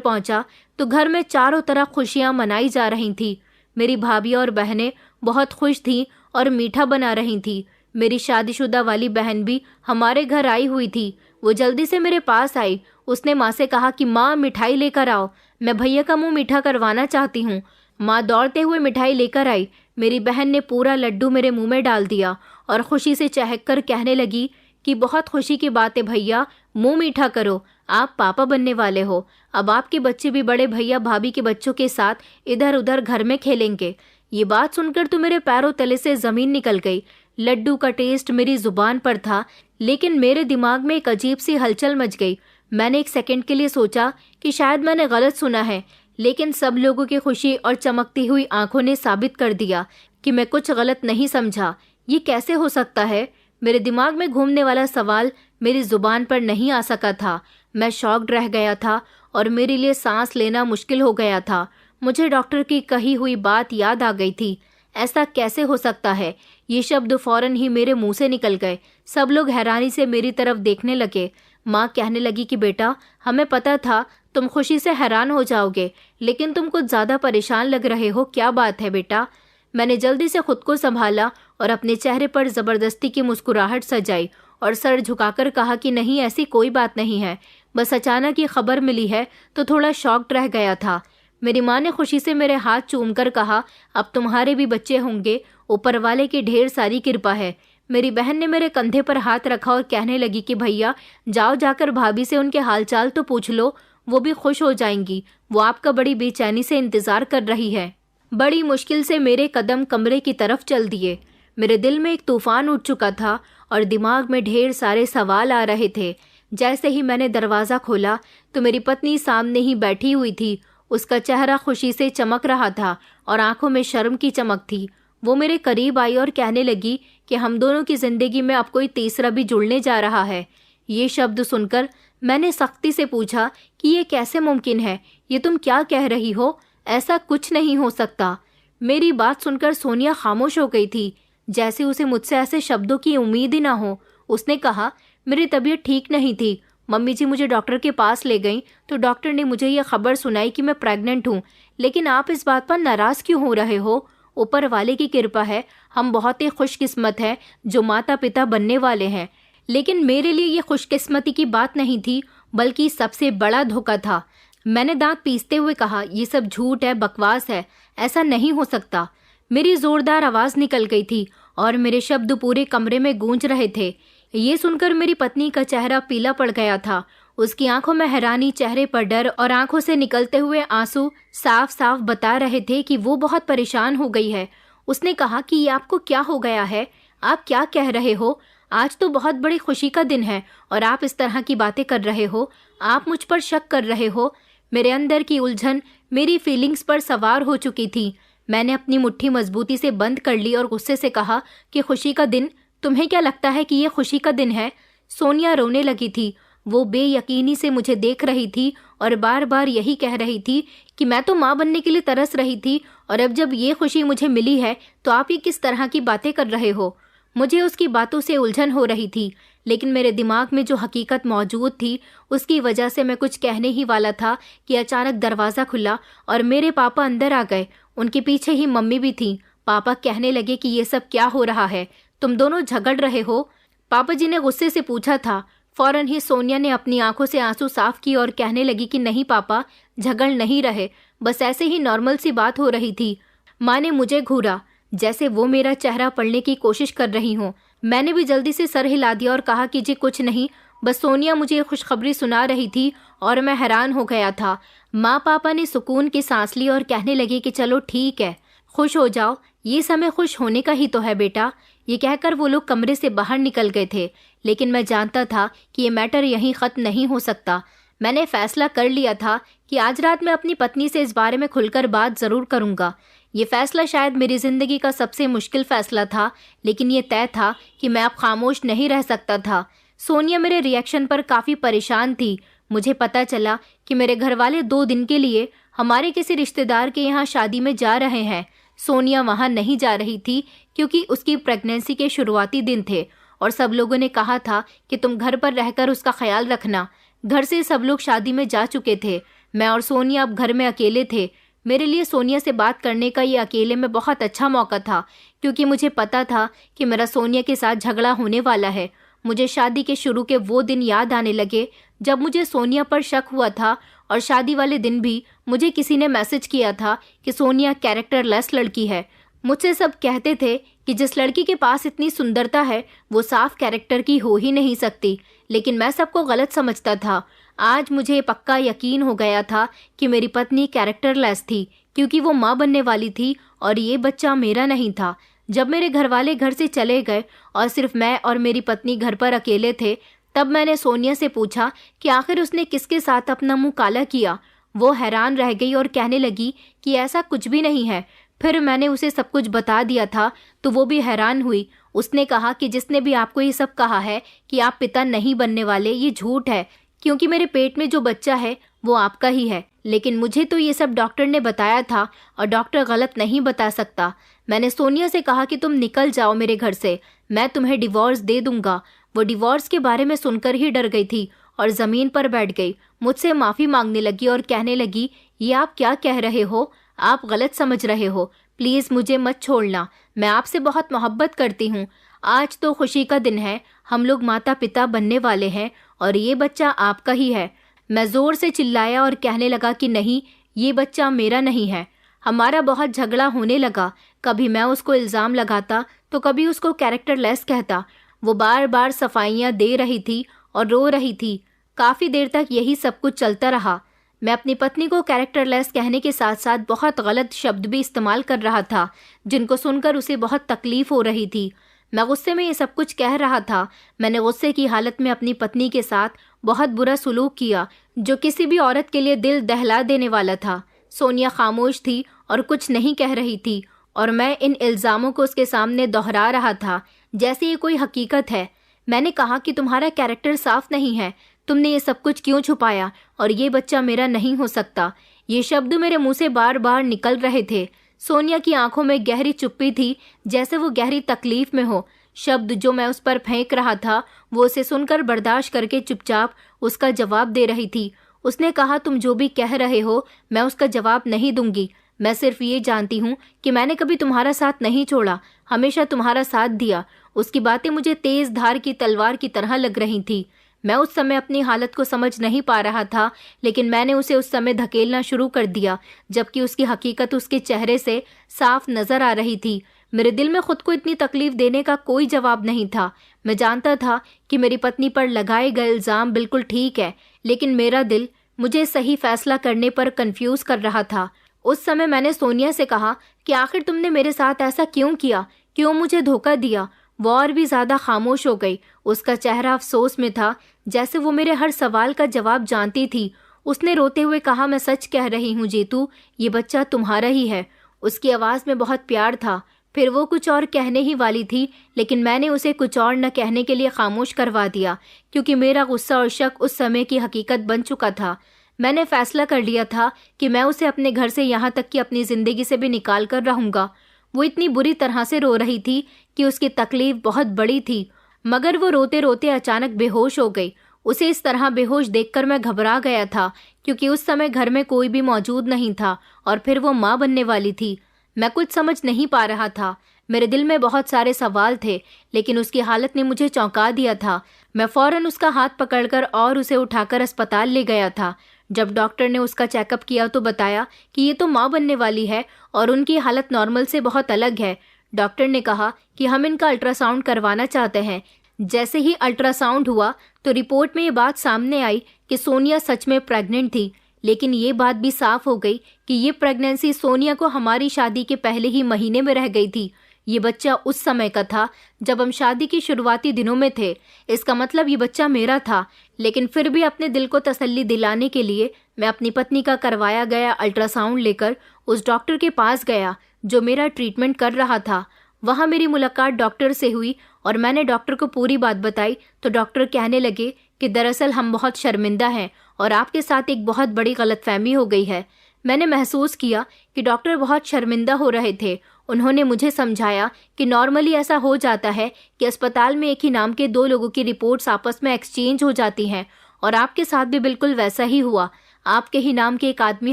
पहुंचा तो घर में चारों तरफ खुशियां मनाई जा रही थी। मेरी भाभी और बहनें बहुत खुश थीं और मीठा बना रही थी। मेरी शादीशुदा वाली बहन भी हमारे घर आई हुई थी। वो जल्दी से मेरे पास आई। उसने माँ से कहा कि माँ, मिठाई लेकर आओ, मैं भैया का मुंह मीठा करवाना चाहती हूँ। माँ दौड़ते हुए मिठाई लेकर आई। मेरी बहन ने पूरा लड्डू मेरे मुंह में डाल दिया और खुशी से चहककर कहने लगी कि बहुत खुशी की बात है भैया, मुंह मीठा करो, आप पापा बनने वाले हो। अब आपके बच्चे भी बड़े भैया भाभी के बच्चों के साथ इधर उधर घर में खेलेंगे। ये बात सुनकर तो मेरे पैरों तले से जमीन निकल गई। लड्डू का टेस्ट मेरी जुबान पर था, लेकिन मेरे दिमाग में एक अजीब सी हलचल मच गई। मैंने एक सेकंड के लिए सोचा कि शायद मैंने गलत सुना है, लेकिन सब लोगों की खुशी और चमकती हुई आंखों ने साबित कर दिया कि मैं कुछ गलत नहीं समझा। ये कैसे हो सकता है? मेरे दिमाग में घूमने वाला सवाल मेरी जुबान पर नहीं आ सका था। मैं शॉक्ड रह गया था और मेरे लिए सांस लेना मुश्किल हो गया था। मुझे डॉक्टर की कही हुई बात याद आ गई थी। ऐसा कैसे हो सकता है? ये शब्द फौरन ही मेरे मुंह से निकल गए। सब लोग हैरानी से मेरी तरफ देखने लगे। माँ कहने लगी कि बेटा, हमें पता था तुम खुशी से हैरान हो जाओगे, लेकिन तुम कुछ ज़्यादा परेशान लग रहे हो, क्या बात है बेटा? मैंने जल्दी से खुद को संभाला और अपने चेहरे पर ज़बरदस्ती की मुस्कुराहट सजाई और सर झुकाकर कहा कि नहीं, ऐसी कोई बात नहीं है, बस अचानक ये खबर मिली है तो थोड़ा शॉक्ड रह गया था। मेरी माँ ने खुशी से मेरे हाथ चूमकर कहा, अब तुम्हारे भी बच्चे होंगे, ऊपर वाले की ढेर सारी कृपा है। मेरी बहन ने मेरे कंधे पर हाथ रखा और कहने लगी कि भैया जाओ, जाकर भाभी से उनके हालचाल तो पूछ लो, वो भी खुश हो जाएंगी, वो आपका बड़ी बेचैनी से इंतजार कर रही है। बड़ी मुश्किल से मेरे कदम कमरे की तरफ चल दिए। मेरे दिल में एक तूफान उठ चुका था और दिमाग में ढेर सारे सवाल आ रहे थे। जैसे ही मैंने दरवाज़ा खोला तो मेरी पत्नी सामने ही बैठी हुई थी। उसका चेहरा खुशी से चमक रहा था और आंखों में शर्म की चमक थी। वो मेरे करीब आई और कहने लगी कि हम दोनों की जिंदगी में अब कोई तीसरा भी जुड़ने जा रहा है। ये शब्द सुनकर मैंने सख्ती से पूछा कि ये कैसे मुमकिन है? ये तुम क्या कह रही हो? ऐसा कुछ नहीं हो सकता। मेरी बात सुनकर सोनिया खामोश हो गई थी, जैसे उसे मुझसे ऐसे शब्दों की उम्मीद ही ना हो। उसने कहा, मेरी तबीयत ठीक नहीं थी, मम्मी जी मुझे डॉक्टर के पास ले गईं तो डॉक्टर ने मुझे यह खबर सुनाई कि मैं प्रेग्नेंट हूँ। लेकिन आप इस बात पर नाराज़ क्यों हो रहे हो? ऊपर वाले की कृपा है, हम बहुत ही खुशकिस्मत हैं जो माता पिता बनने वाले हैं। लेकिन मेरे लिए ये खुशकिस्मती की बात नहीं थी, बल्कि सबसे बड़ा धोखा था। मैंने दांत पीसते हुए कहा, ये सब झूठ है, बकवास है, ऐसा नहीं हो सकता। मेरी जोरदार आवाज़ निकल गई थी और मेरे शब्द पूरे कमरे में गूंज रहे थे। ये सुनकर मेरी पत्नी का चेहरा पीला पड़ गया था। उसकी आंखों में हैरानी, चेहरे पर डर और आंखों से निकलते हुए आंसू साफ साफ बता रहे थे कि वो बहुत परेशान हो गई है। उसने कहा कि ये आपको क्या हो गया है? आप क्या कह रहे हो? आज तो बहुत बड़ी खुशी का दिन है और आप इस तरह की बातें कर रहे हो। आप मुझ पर शक कर रहे हो। मेरे अंदर की उलझन मेरी फीलिंग्स पर सवार हो चुकी थी। मैंने अपनी मुट्ठी मजबूती से बंद कर ली और गुस्से से कहा कि खुशी का दिन? तुम्हें क्या लगता है कि ये खुशी का दिन है? सोनिया रोने लगी थी। वो बेयकीनी से मुझे देख रही थी और बार बार यही कह रही थी कि मैं तो माँ बनने के लिए तरस रही थी और अब जब ये खुशी मुझे मिली है तो आप ये किस तरह की बातें कर रहे हो? मुझे उसकी बातों से उलझन हो रही थी, लेकिन मेरे दिमाग में जो हकीकत मौजूद थी उसकी वजह से मैं कुछ कहने ही वाला था कि अचानक दरवाज़ा खुला और मेरे पापा अंदर आ गए। उनके पीछे ही मम्मी भी थी। पापा कहने लगे कि ये सब क्या हो रहा है? तुम दोनों झगड़ रहे हो? पापा जी ने गुस्से से पूछा था। फौरन ही सोनिया ने अपनी आंखों से आंसू साफ किए और कहने लगी कि नहीं पापा, झगड़ नहीं रहे, बस ऐसे ही नॉर्मल सी बात हो रही थी। माँ ने मुझे घूरा जैसे वो मेरा चेहरा पढ़ने की कोशिश कर रही हो। मैंने भी जल्दी से सर हिला दिया और कहा कि जी कुछ नहीं, बस सोनिया मुझे खुशखबरी सुना रही थी और मैं हैरान हो गया था। माँ पापा ने सुकून की सांस ली और कहने लगे कि चलो ठीक है, खुश हो जाओ, ये समय खुश होने का ही तो है बेटा। ये कहकर वो लोग कमरे से बाहर निकल गए थे, लेकिन मैं जानता था कि ये मैटर यहीं ख़त्म नहीं हो सकता। मैंने फैसला कर लिया था कि आज रात मैं अपनी पत्नी से इस बारे में खुलकर बात ज़रूर करूँगा। ये फैसला शायद मेरी ज़िंदगी का सबसे मुश्किल फ़ैसला था, लेकिन ये तय था कि मैं अब खामोश नहीं रह सकता था। सोनिया मेरे रिएक्शन पर काफ़ी परेशान थी। मुझे पता चला कि मेरे घर वाले 2 दिन के लिए हमारे किसी रिश्तेदार के यहाँ शादी में जा रहे हैं। सोनिया वहाँ नहीं जा रही थी क्योंकि उसकी प्रेगनेंसी के शुरुआती दिन थे और सब लोगों ने कहा था कि तुम घर पर रहकर उसका ख्याल रखना। घर से सब लोग शादी में जा चुके थे। मैं और सोनिया अब घर में अकेले थे। मेरे लिए सोनिया से बात करने का ये अकेले में बहुत अच्छा मौका था क्योंकि मुझे पता था कि मेरा सोनिया के साथ झगड़ा होने वाला है। मुझे शादी के शुरू के वो दिन याद आने लगे जब मुझे सोनिया पर शक हुआ था और शादी वाले दिन भी मुझे किसी ने मैसेज किया था कि सोनिया कैरेक्टरलेस लड़की है। मुझसे सब कहते थे कि जिस लड़की के पास इतनी सुंदरता है वो साफ कैरेक्टर की हो ही नहीं सकती, लेकिन मैं सबको गलत समझता था। आज मुझे पक्का यकीन हो गया था कि मेरी पत्नी कैरेक्टरलेस थी क्योंकि वो माँ बनने वाली थी और ये बच्चा मेरा नहीं था। जब मेरे घर वाले घर से चले गए और सिर्फ मैं और मेरी पत्नी घर पर अकेले थे, तब मैंने सोनिया से पूछा कि आखिर उसने किसके साथ अपना मुंह काला किया। वो हैरान रह गई और कहने लगी कि ऐसा कुछ भी नहीं है। फिर मैंने उसे सब कुछ बता दिया था तो वो भी हैरान हुई। उसने कहा कि जिसने भी आपको ये सब कहा है कि आप पिता नहीं बनने वाले, ये झूठ है क्योंकि मेरे पेट में जो बच्चा है वो आपका ही है। लेकिन मुझे तो ये सब डॉक्टर ने बताया था और डॉक्टर गलत नहीं बता सकता। मैंने सोनिया से कहा कि तुम निकल जाओ मेरे घर से, मैं तुम्हें डिवोर्स दे दूंगा। वो डिवोर्स के बारे में सुनकर ही डर गई थी और ज़मीन पर बैठ गई। मुझसे माफ़ी मांगने लगी और कहने लगी, ये आप क्या कह रहे हो? आप गलत समझ रहे हो। प्लीज़ मुझे मत छोड़ना, मैं आपसे बहुत मोहब्बत करती हूँ। आज तो खुशी का दिन है, हम लोग माता पिता बनने वाले हैं और ये बच्चा आपका ही है। मैं ज़ोर से चिल्लाया और कहने लगा कि नहीं, ये बच्चा मेरा नहीं है। हमारा बहुत झगड़ा होने लगा। कभी मैं उसको इल्ज़ाम लगाता तो कभी उसको कैरेक्टरलेस कहता। वो बार बार सफाइयाँ दे रही थी और रो रही थी। काफ़ी देर तक यही सब कुछ चलता रहा। मैं अपनी पत्नी को कैरेक्टरलेस कहने के साथ साथ बहुत गलत शब्द भी इस्तेमाल कर रहा था जिनको सुनकर उसे बहुत तकलीफ हो रही थी। मैं गुस्से में ये सब कुछ कह रहा था। मैंने गुस्से की हालत में अपनी पत्नी के साथ बहुत बुरा सलूक किया जो किसी भी औरत के लिए दिल दहला देने वाला था। सोनिया खामोश थी और कुछ नहीं कह रही थी और मैं इन इल्ज़ामों को उसके सामने दोहरा रहा था जैसे ये कोई हकीकत है। मैंने कहा कि तुम्हारा कैरेक्टर साफ नहीं है, तुमने ये सब कुछ क्यों छुपाया और ये बच्चा मेरा नहीं हो सकता। ये शब्द मेरे मुंह से बार बार निकल रहे थे। सोनिया की आंखों में गहरी चुप्पी थी, जैसे वो गहरी तकलीफ में हो। शब्द जो मैं उस पर फेंक रहा था वो उसे सुनकर बर्दाश्त करके चुपचाप उसका जवाब दे रही थी। उसने कहा, तुम जो भी कह रहे हो मैं उसका जवाब नहीं दूंगी। मैं सिर्फ ये जानती हूँ कि मैंने कभी तुम्हारा साथ नहीं छोड़ा, हमेशा तुम्हारा साथ दिया। उसकी बातें मुझे तेज धार की तलवार की तरह लग रही थी। मैं उस समय अपनी हालत को समझ नहीं पा रहा था, लेकिन मैंने उसे उस समय धकेलना शुरू कर दिया जबकि उसकी हकीकत उसके चेहरे से साफ नजर आ रही थी। मेरे दिल में खुद को इतनी तकलीफ देने का कोई जवाब नहीं था। मैं जानता था कि मेरी पत्नी पर लगाए गए इल्ज़ाम बिल्कुल ठीक है, लेकिन मेरा दिल मुझे सही फैसला करने पर कंफ्यूज कर रहा था। उस समय मैंने सोनिया से कहा कि आखिर तुमने मेरे साथ ऐसा क्यों किया, क्यों मुझे धोखा दिया? वो और भी ज़्यादा खामोश हो गई। उसका चेहरा अफसोस में था, जैसे वो मेरे हर सवाल का जवाब जानती थी। उसने रोते हुए कहा, मैं सच कह रही हूँ जीतू, ये बच्चा तुम्हारा ही है। उसकी आवाज़ में बहुत प्यार था। फिर वो कुछ और कहने ही वाली थी, लेकिन मैंने उसे कुछ और न कहने के लिए खामोश करवा दिया क्योंकि मेरा गुस्सा और शक उस समय की हकीकत बन चुका था। मैंने फैसला कर लिया था कि मैं उसे अपने घर से यहाँ तक कि अपनी ज़िंदगी से भी निकाल कर रहूँगा। वो इतनी बुरी तरह से रो रही थी कि उसकी तकलीफ बहुत बड़ी थी, मगर वो रोते रोते अचानक बेहोश हो गई। उसे इस तरह बेहोश देखकर मैं घबरा गया था क्योंकि उस समय घर में कोई भी मौजूद नहीं था और फिर वो माँ बनने वाली थी। मैं कुछ समझ नहीं पा रहा था। मेरे दिल में बहुत सारे सवाल थे, लेकिन उसकी हालत ने मुझे चौंका दिया था। मैं फौरन उसका हाथ पकड़कर और उसे उठाकर अस्पताल ले गया था। जब डॉक्टर ने उसका चेकअप किया तो बताया कि ये तो माँ बनने वाली है और उनकी हालत नॉर्मल से बहुत अलग है। डॉक्टर ने कहा कि हम इनका अल्ट्रासाउंड करवाना चाहते हैं। जैसे ही अल्ट्रासाउंड हुआ तो रिपोर्ट में ये बात सामने आई कि सोनिया सच में प्रेग्नेंट थी, लेकिन ये बात भी साफ हो गई कि ये प्रेगनेंसी सोनिया को हमारी शादी के पहले ही महीने में रह गई थी। ये बच्चा उस समय का था जब हम शादी की शुरुआती दिनों में थे। इसका मतलब ये बच्चा मेरा था, लेकिन फिर भी अपने दिल को तसल्ली दिलाने के लिए मैं अपनी पत्नी का करवाया गया अल्ट्रासाउंड लेकर उस डॉक्टर के पास गया जो मेरा ट्रीटमेंट कर रहा था। वहाँ मेरी मुलाकात डॉक्टर से हुई और मैंने डॉक्टर को पूरी बात बताई तो डॉक्टर कहने लगे कि दरअसल हम बहुत शर्मिंदा हैं और आपके साथ एक बहुत बड़ी गलतफहमी हो गई है। मैंने महसूस किया कि डॉक्टर बहुत शर्मिंदा हो रहे थे। उन्होंने मुझे समझाया कि नॉर्मली ऐसा हो जाता है कि अस्पताल में एक ही नाम के 2 लोगों की रिपोर्ट्स आपस में एक्सचेंज हो जाती हैं, और आपके साथ भी बिल्कुल वैसा ही हुआ। आपके ही नाम के एक आदमी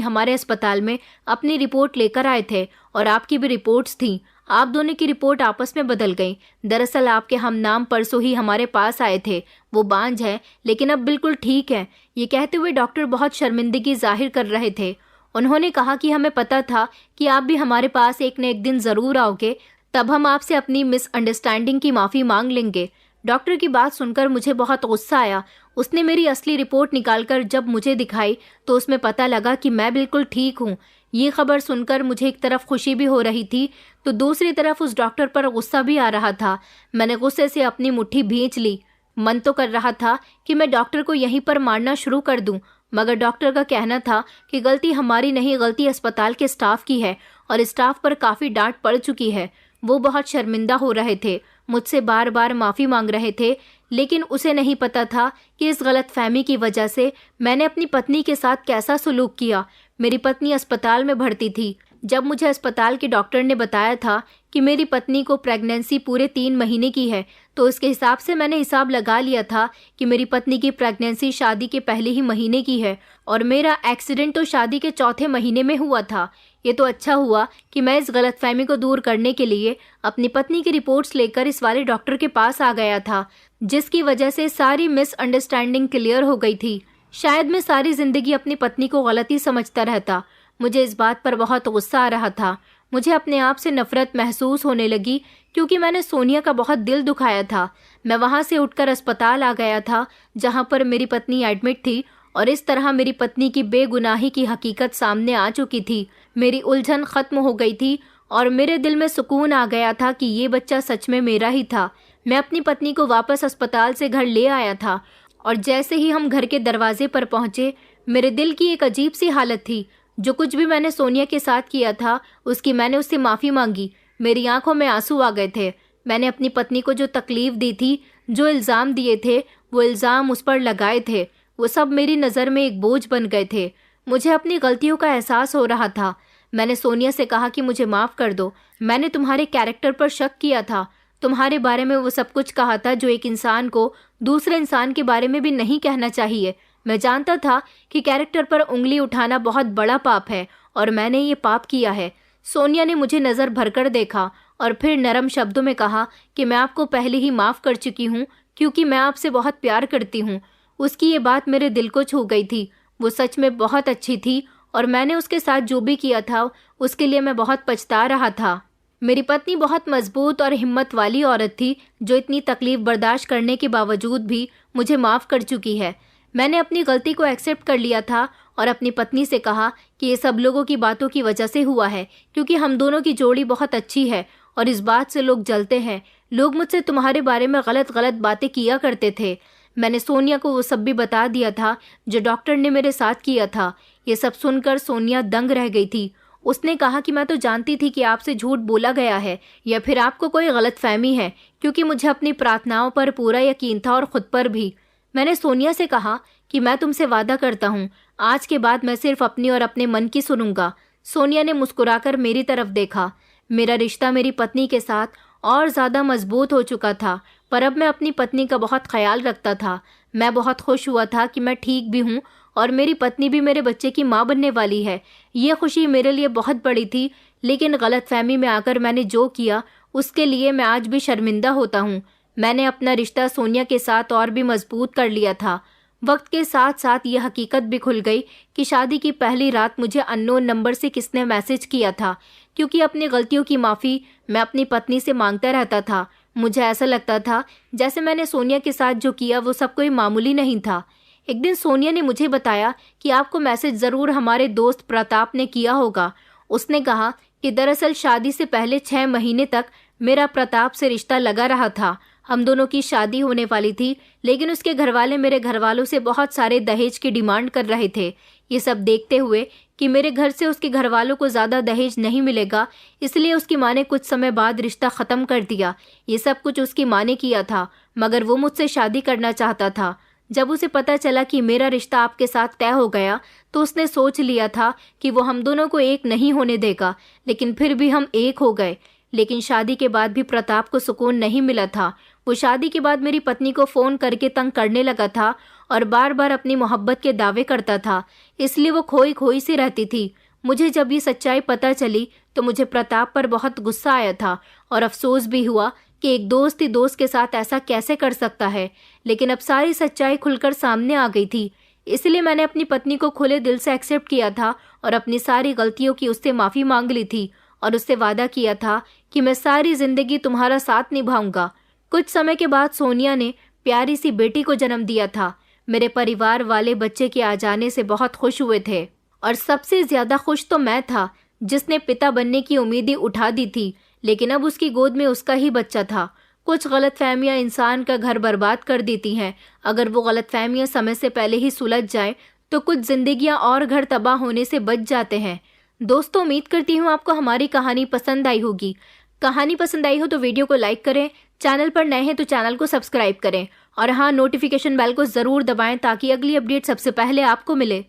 हमारे अस्पताल में अपनी रिपोर्ट लेकर आए थे और आपकी भी रिपोर्ट्स थीं। आप दोनों की रिपोर्ट आपस में बदल गई। दरअसल आपके हम नाम परसों ही हमारे पास आए थे। वो बांझ हैं, लेकिन अब बिल्कुल ठीक है। ये कहते हुए डॉक्टर बहुत शर्मिंदगी जाहिर कर रहे थे। उन्होंने कहा कि हमें पता था कि आप भी हमारे पास एक न एक दिन जरूर आओगे, तब हम आपसे अपनी मिसअंडरस्टैंडिंग की माफ़ी मांग लेंगे। डॉक्टर की बात सुनकर मुझे बहुत गुस्सा आया। उसने मेरी असली रिपोर्ट निकालकर जब मुझे दिखाई तो उसमें पता लगा कि मैं बिल्कुल ठीक हूँ। ये खबर सुनकर मुझे एक तरफ खुशी भी हो रही थी तो दूसरी तरफ उस डॉक्टर पर गुस्सा भी आ रहा था। मैंने गुस्से से अपनी मुट्ठी भींच ली। मन तो कर रहा था कि मैं डॉक्टर को यहीं पर मारना शुरू कर दूं, मगर डॉक्टर का कहना था कि गलती हमारी नहीं, गलती अस्पताल के स्टाफ की है और स्टाफ पर काफ़ी डांट पड़ चुकी है। वो बहुत शर्मिंदा हो रहे थे, मुझसे बार बार माफ़ी मांग रहे थे, लेकिन उसे नहीं पता था कि इस गलतफहमी की वजह से मैंने अपनी पत्नी के साथ कैसा सलूक किया। मेरी पत्नी अस्पताल में भर्ती थी। जब मुझे अस्पताल के डॉक्टर ने बताया था कि मेरी पत्नी को प्रेगनेंसी पूरे 3 महीने की है, तो इसके हिसाब से मैंने हिसाब लगा लिया था कि मेरी पत्नी की प्रेगनेंसी शादी के पहले ही महीने की है और मेरा एक्सीडेंट तो शादी के चौथे महीने में हुआ था। ये तो अच्छा हुआ कि मैं इस गलतफहमी को दूर करने के लिए अपनी पत्नी की रिपोर्ट्स लेकर इस वाले डॉक्टर के पास आ गया था, जिसकी वजह से सारी मिसअंडरस्टैंडिंग क्लियर हो गई थी। शायद मैं सारी जिंदगी अपनी पत्नी को गलत ही समझता रहता। मुझे इस बात पर बहुत गुस्सा आ रहा था। मुझे अपने आप से नफरत महसूस होने लगी क्योंकि मैंने सोनिया का बहुत दिल दुखाया था। मैं वहां से उठकर अस्पताल आ गया था जहां पर मेरी पत्नी एडमिट थी और इस तरह मेरी पत्नी की बेगुनाही की हकीकत सामने आ चुकी थी। मेरी उलझन खत्म हो गई थी और मेरे दिल में सुकून आ गया था कि ये बच्चा सच में मेरा ही था। मैं अपनी पत्नी को वापस अस्पताल से घर ले आया था और जैसे ही हम घर के दरवाजे पर पहुंचे, मेरे दिल की एक अजीब सी हालत थी। जो कुछ भी मैंने सोनिया के साथ किया था उसकी मैंने उससे माफ़ी मांगी। मेरी आंखों में आंसू आ गए थे। मैंने अपनी पत्नी को जो तकलीफ दी थी, जो इल्ज़ाम दिए थे, वो इल्ज़ाम उस पर लगाए थे, वो सब मेरी नज़र में एक बोझ बन गए थे। मुझे अपनी गलतियों का एहसास हो रहा था। मैंने सोनिया से कहा कि मुझे माफ़ कर दो। मैंने तुम्हारे कैरेक्टर पर शक किया था। तुम्हारे बारे में वो सब कुछ कहा था जो एक इंसान को दूसरे इंसान के बारे में भी नहीं कहना चाहिए। मैं जानता था कि कैरेक्टर पर उंगली उठाना बहुत बड़ा पाप है और मैंने ये पाप किया है। सोनिया ने मुझे नज़र भरकर देखा और फिर नरम शब्दों में कहा कि मैं आपको पहले ही माफ़ कर चुकी हूँ क्योंकि मैं आपसे बहुत प्यार करती हूँ। उसकी ये बात मेरे दिल को छू गई थी। वो सच में बहुत अच्छी थी और मैंने उसके साथ जो भी किया था उसके लिए मैं बहुत पछता रहा था। मेरी पत्नी बहुत मजबूत और हिम्मत वाली औरत थी जो इतनी तकलीफ बर्दाश्त करने के बावजूद भी मुझे माफ़ कर चुकी है। मैंने अपनी गलती को एक्सेप्ट कर लिया था और अपनी पत्नी से कहा कि ये सब लोगों की बातों की वजह से हुआ है क्योंकि हम दोनों की जोड़ी बहुत अच्छी है और इस बात से लोग जलते हैं। लोग मुझसे तुम्हारे बारे में गलत गलत बातें किया करते थे। मैंने सोनिया को वो सब भी बता दिया था जो डॉक्टर ने मेरे साथ किया था। ये सब सुनकर सोनिया दंग रह गई थी। उसने कहा कि मैं तो जानती थी कि आपसे झूठ बोला गया है या फिर आपको कोई गलतफहमी है, क्योंकि मुझे अपनी प्रार्थनाओं पर पूरा यकीन था और खुद पर भी। मैंने सोनिया से कहा कि मैं तुमसे वादा करता हूँ, आज के बाद मैं सिर्फ अपनी और अपने मन की सुनूंगा। सोनिया ने मुस्कुराकर मेरी तरफ देखा। मेरा रिश्ता मेरी पत्नी के साथ और ज़्यादा मजबूत हो चुका था, पर अब मैं अपनी पत्नी का बहुत ख्याल रखता था। मैं बहुत खुश हुआ था कि मैं ठीक भी हूँ और मेरी पत्नी भी मेरे बच्चे की माँ बनने वाली है। ये खुशी मेरे लिए बहुत बड़ी थी, लेकिन गलतफहमी में आकर मैंने जो किया उसके लिए मैं आज भी शर्मिंदा होता हूँ। मैंने अपना रिश्ता सोनिया के साथ और भी मजबूत कर लिया था। वक्त के साथ साथ ये हकीकत भी खुल गई कि शादी की पहली रात मुझे अननोन नंबर से किसने मैसेज किया था, क्योंकि अपनी गलतियों की माफ़ी मैं अपनी पत्नी से मांगता रहता था। मुझे ऐसा लगता था जैसे मैंने सोनिया के साथ जो किया वो सब कोई मामूली नहीं था। एक दिन सोनिया ने मुझे बताया कि आपको मैसेज ज़रूर हमारे दोस्त प्रताप ने किया होगा। उसने कहा कि दरअसल शादी से पहले 6 महीने तक मेरा प्रताप से रिश्ता लगा रहा था। हम दोनों की शादी होने वाली थी, लेकिन उसके घरवाले मेरे घरवालों से बहुत सारे दहेज की डिमांड कर रहे थे। ये सब देखते हुए कि मेरे घर से उसके घरवालों को ज़्यादा दहेज नहीं मिलेगा, इसलिए उसकी माँ ने कुछ समय बाद रिश्ता ख़त्म कर दिया। ये सब कुछ उसकी माँ ने किया था, मगर वो मुझसे शादी करना चाहता था। जब उसे पता चला कि मेरा रिश्ता आपके साथ तय हो गया तो उसने सोच लिया था कि वो हम दोनों को एक नहीं होने देगा, लेकिन फिर भी हम एक हो गए। लेकिन शादी के बाद भी प्रताप को सुकून नहीं मिला था। वो शादी के बाद मेरी पत्नी को फ़ोन करके तंग करने लगा था और बार बार अपनी मोहब्बत के दावे करता था, इसलिए वो खोई खोई सी रहती थी। मुझे जब ये सच्चाई पता चली तो मुझे प्रताप पर बहुत गुस्सा आया था और अफसोस भी हुआ कि एक दोस्त ही दोस्त के साथ ऐसा कैसे कर सकता है। लेकिन अब सारी सच्चाई खुलकर सामने आ गई थी, इसलिए मैंने अपनी पत्नी को खुले दिल से एक्सेप्ट किया था और अपनी सारी गलतियों की उससे माफ़ी मांग ली थी और उससे वादा किया था कि मैं सारी जिंदगी तुम्हारा साथ निभाऊंगा। कुछ समय के बाद सोनिया ने प्यारी सी बेटी को जन्म दिया था। मेरे परिवार वाले बच्चे के आ जाने से बहुत खुश हुए थे और सबसे ज्यादा खुश तो मैं था, जिसने पिता बनने की उम्मीदें उठा दी थी, लेकिन अब उसकी गोद में उसका ही बच्चा था। कुछ गलतफहमियां इंसान का घर बर्बाद कर देती हैं। अगर वो गलतफहमियां समय से पहले ही सुलझ जाएं तो कुछ जिंदगियां और घर तबाह होने से बच जाते हैं। दोस्तों, उम्मीद करती हूँ आपको हमारी कहानी पसंद आई होगी। कहानी पसंद आई हो तो वीडियो को लाइक करें, चैनल पर नए हैं तो चैनल को सब्सक्राइब करें और हाँ, नोटिफिकेशन बेल को ज़रूर दबाएं ताकि अगली अपडेट सबसे पहले आपको मिले।